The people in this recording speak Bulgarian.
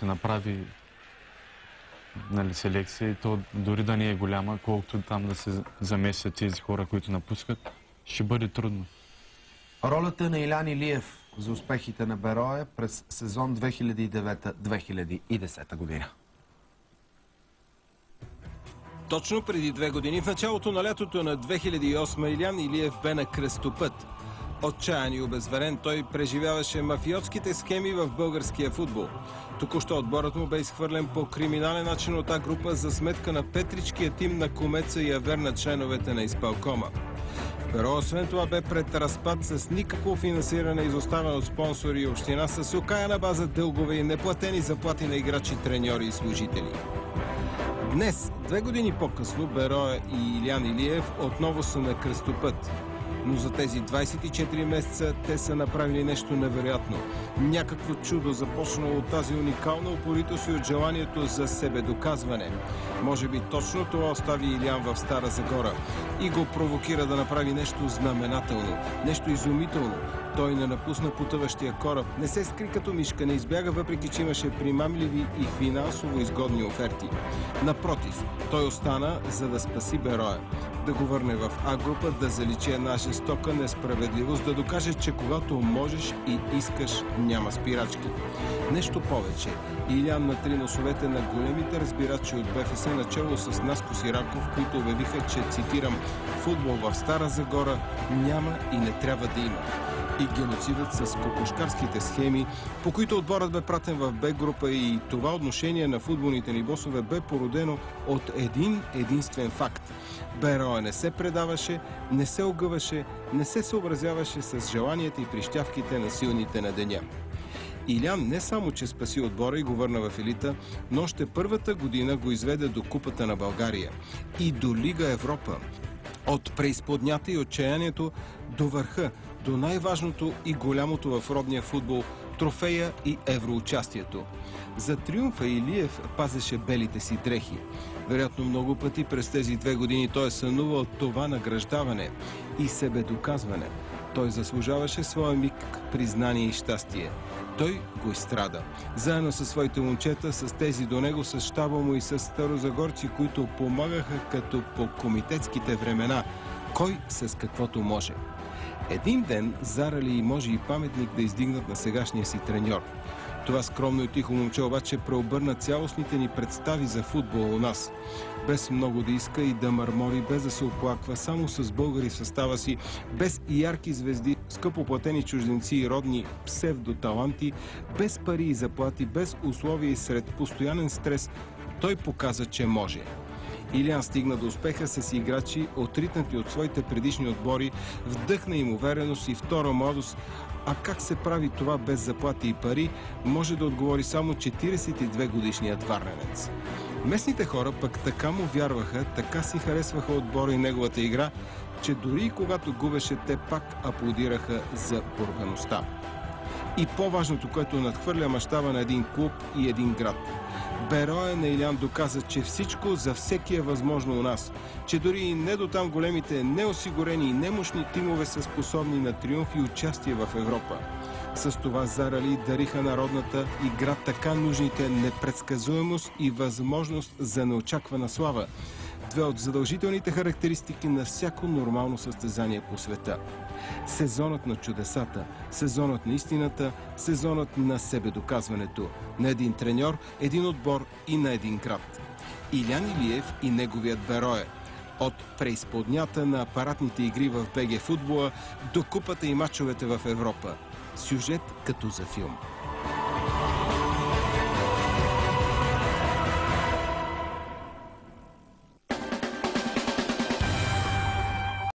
ще направи селекция, и то дори да не е голяма, колкото там да се замесят тези хора, които напускат, ще бъде трудно. Ролята на Илян Илиев за успехите на Берое през сезон 2009-2010 година. Точно преди 2 години, в началото на лятото на 2008, Илян Илиев бе на кръстопът. Отчаян и обезверен, той преживяваше мафиотските схеми в българския футбол. Току-що отборът му бе изхвърлен по криминален начин от А-група за сметка на петричкия тим на Комеца и Авер на членовете на изпълкома. Берое освен това бе пред разпад с никакво финансиране, изоставен от спонсори и община, с окаяна база дългове и неплатени заплати на играчи, треньори и служители. Днес, 2 години по-късно, Берое и Илян Илиев отново са на кръстопът. Но за тези 24 месеца те са направили нещо невероятно. Някакво чудо, започнало от тази уникална упоритост и от желанието за себедоказване. Може би точно това остави Илян в Стара Загора и го провокира да направи нещо знаменателно, нещо изумително. Той не напусна потъващия кораб, не се скри като мишка, не избяга, въпреки че имаше примамливи и финансово изгодни оферти. Напротив, той остана, за да спаси Берое, да го върне в А-група, да заличи една жестока несправедливост, да докаже, че когато можеш и искаш, няма спирачки. Нещо повече. Илян натри носовете на големите разбирачи от БФС, начело с Наско Сираков, които обявиха, че, цитирам, футбол в Стара Загора няма и не трябва да има. И геноцидът с кокошкарските схеми, по които отборът бе пратен в Б-група, и това отношение на футболните ни босове бе породено от един единствен факт. Берое не се предаваше, не се огъваше, не се съобразяваше с желанията и прищявките на силните на деня. Илян не само, че спаси отбора и го върна в елита, но още първата година го изведе до Купата на България и до Лига Европа. От преизподнята и отчаянието до върха, до най-важното и голямото в родния футбол – трофея и евроучастието. За триумфа Илиев пазеше белите си дрехи. Вероятно много пъти през тези 2 години той е сънувал това награждаване и себедоказване. Той заслужаваше своя миг, признание и щастие. Той го изстрада. Заедно със своите момчета, с тези до него, с щаба му и с старозагорци, които помагаха като по комитетските времена. Кой с каквото може. Един ден зарали и може и паметник да издигнат на сегашния си треньор. Това скромно и тихо момче обаче преобърна цялостните ни представи за футбол у нас. Без много да иска и да мърмори, без да се оплаква, само с българи в състава си, без ярки звезди, скъпоплатени чужденци и родни псевдоталанти, без пари и заплати, без условия и сред постоянен стрес, той показа, че може. Илян стигна до успеха с играчи, отритнати от своите предишни отбори, вдъхна им увереност и втора младост. А как се прави това без заплати и пари, може да отговори само 42-годишният варненец. Местните хора пък така му вярваха, така си харесваха отбора и неговата игра, че дори и когато губеше, те пак аплодираха за борбеността. И по-важното, което надхвърля мащаба на един клуб и един град. Берое на Илян доказа, че всичко за всеки е възможно у нас, че дори и не до там големите, неосигурени и немощни тимове са способни на триумф и участие в Европа. С това зарали дариха народната игра така нужните непредсказуемост и възможност за неочаквана слава. 2 от задължителните характеристики на всяко нормално състезание по света. Сезонът на чудесата, сезонът на истината, сезонът на себедоказването. На един треньор, един отбор и на един град. Илян Илиев и неговият Берое. От преизподнята на апаратните игри в БГ футбола до купата и мачовете в Европа. Сюжет като за филм.